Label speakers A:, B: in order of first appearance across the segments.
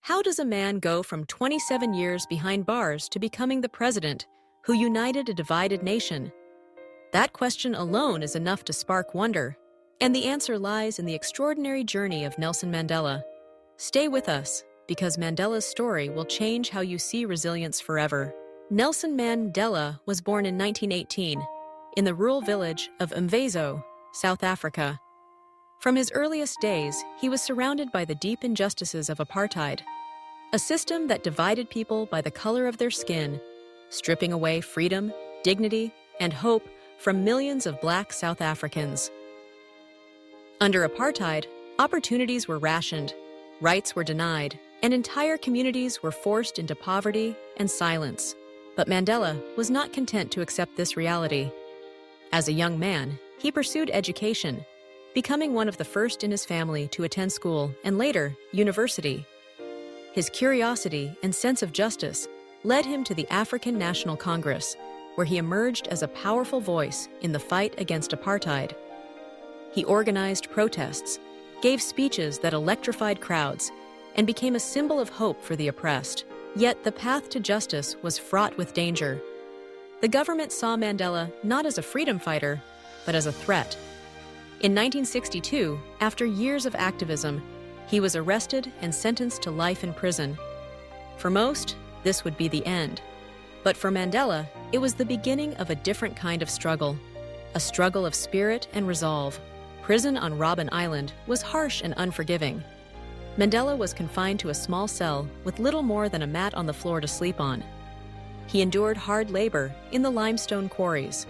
A: How does a man go from 27 years behind bars to becoming the president who united a divided nation? That question alone is enough to spark wonder, and the answer lies in the extraordinary journey of Nelson Mandela. Stay with us, because Mandela's story will change how you see resilience forever. Nelson Mandela was born in 1918 in the rural village of Mvezo, South Africa. From his earliest days, he was surrounded by the deep injustices of apartheid, a system that divided people by the color of their skin, stripping away freedom, dignity, and hope from millions of Black South Africans. Under apartheid, opportunities were rationed, rights were denied, and entire communities were forced into poverty and silence. But Mandela was not content to accept this reality. As a young man, he pursued education, becoming one of the first in his family to attend school and later, university. His curiosity and sense of justice led him to the African National Congress, where he emerged as a powerful voice in the fight against apartheid. He organized protests, gave speeches that electrified crowds, and became a symbol of hope for the oppressed. Yet the path to justice was fraught with danger. The government saw Mandela not as a freedom fighter, but as a threat. In 1962, after years of activism, he was arrested and sentenced to life in prison. For most, this would be the end. But for Mandela, it was the beginning of a different kind of struggle, a struggle of spirit and resolve. Prison on Robben Island was harsh and unforgiving. Mandela was confined to a small cell with little more than a mat on the floor to sleep on. He endured hard labor in the limestone quarries,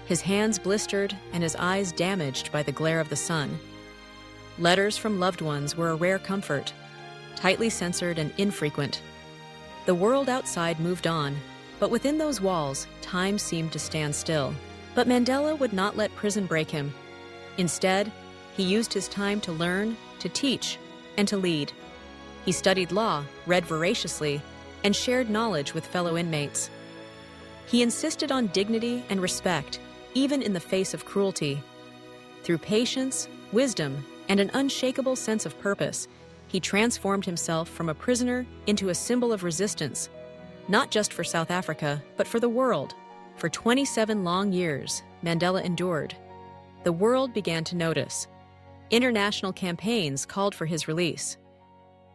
A: his hands blistered and his eyes damaged by the glare of the sun. Letters from loved ones were a rare comfort, tightly censored and infrequent. The world outside moved on, but within those walls, time seemed to stand still. But Mandela would not let prison break him. Instead, he used his time to learn, to teach, and to lead. He studied law, read voraciously, and shared knowledge with fellow inmates. He insisted on dignity and respect, even in the face of cruelty. Through patience, wisdom, and an unshakable sense of purpose, he transformed himself from a prisoner into a symbol of resistance, not just for South Africa, but for the world. For 27 long years, Mandela endured. The world began to notice. International campaigns called for his release.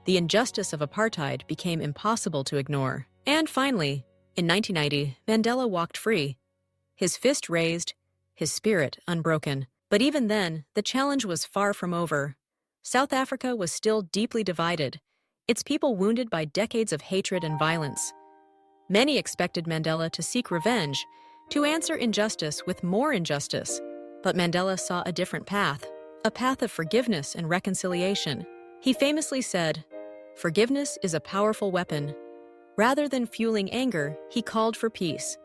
A: The injustice of apartheid became impossible to ignore. And finally, in 1990, Mandela walked free, his fist raised, his spirit unbroken. But even then, the challenge was far from over. South Africa was still deeply divided, its people wounded by decades of hatred and violence. Many expected Mandela to seek revenge, to answer injustice with more injustice. But Mandela saw a different path, a path of forgiveness and reconciliation. He famously said, "Forgiveness is a powerful weapon." Rather than fueling anger, he called for peace.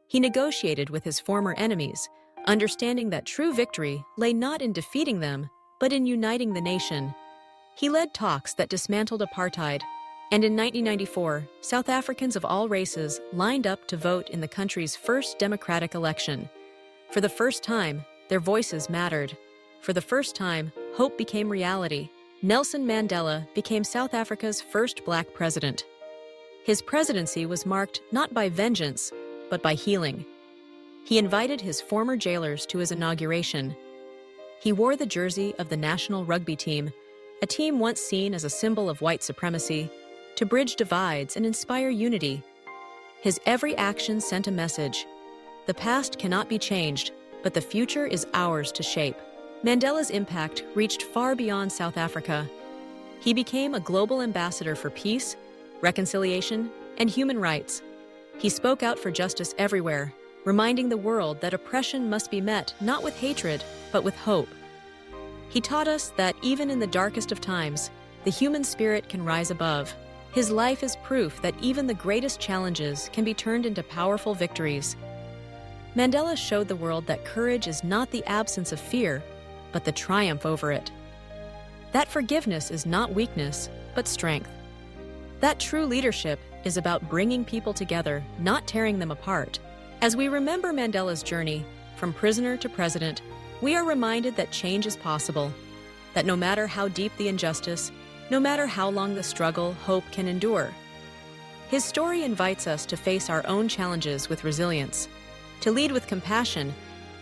A: He negotiated with his former enemies, understanding that true victory lay not in defeating them, but in uniting the nation. He led talks that dismantled apartheid, and in 1994, South Africans of all races lined up to vote in the country's first democratic election. For the first time, their voices mattered. For the first time, hope became reality. Nelson Mandela became South Africa's first Black president. His presidency was marked not by vengeance, but by healing. He invited his former jailers to his inauguration. He wore the jersey of the national rugby team, a team once seen as a symbol of white supremacy, to bridge divides and inspire unity. His every action sent a message. The past cannot be changed, but the future is ours to shape. Mandela's impact reached far beyond South Africa. He became a global ambassador for peace, reconciliation, and human rights. He spoke out for justice everywhere, reminding the world that oppression must be met not with hatred, but with hope. He taught us that even in the darkest of times, the human spirit can rise above. His life is proof that even the greatest challenges can be turned into powerful victories. Mandela showed the world that courage is not the absence of fear, but the triumph over it. That forgiveness is not weakness, but strength. That true leadership is about bringing people together, not tearing them apart. As we remember Mandela's journey, from prisoner to president, we are reminded that change is possible, that no matter how deep the injustice, no matter how long the struggle, hope can endure. His story invites us to face our own challenges with resilience, to lead with compassion,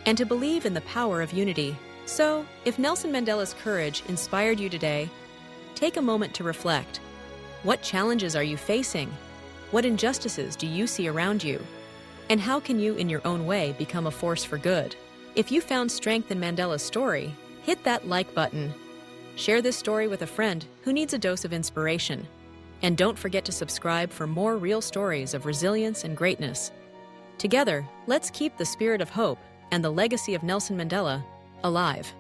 A: and to believe in the power of unity. So, if Nelson Mandela's courage inspired you today, take a moment to reflect. What challenges are you facing? What injustices do you see around you? And how can you, in your own way, become a force for good? If you found strength in Mandela's story, hit that like button. Share this story with a friend who needs a dose of inspiration. And don't forget to subscribe for more real stories of resilience and greatness. Together, let's keep the spirit of hope and the legacy of Nelson Mandela alive.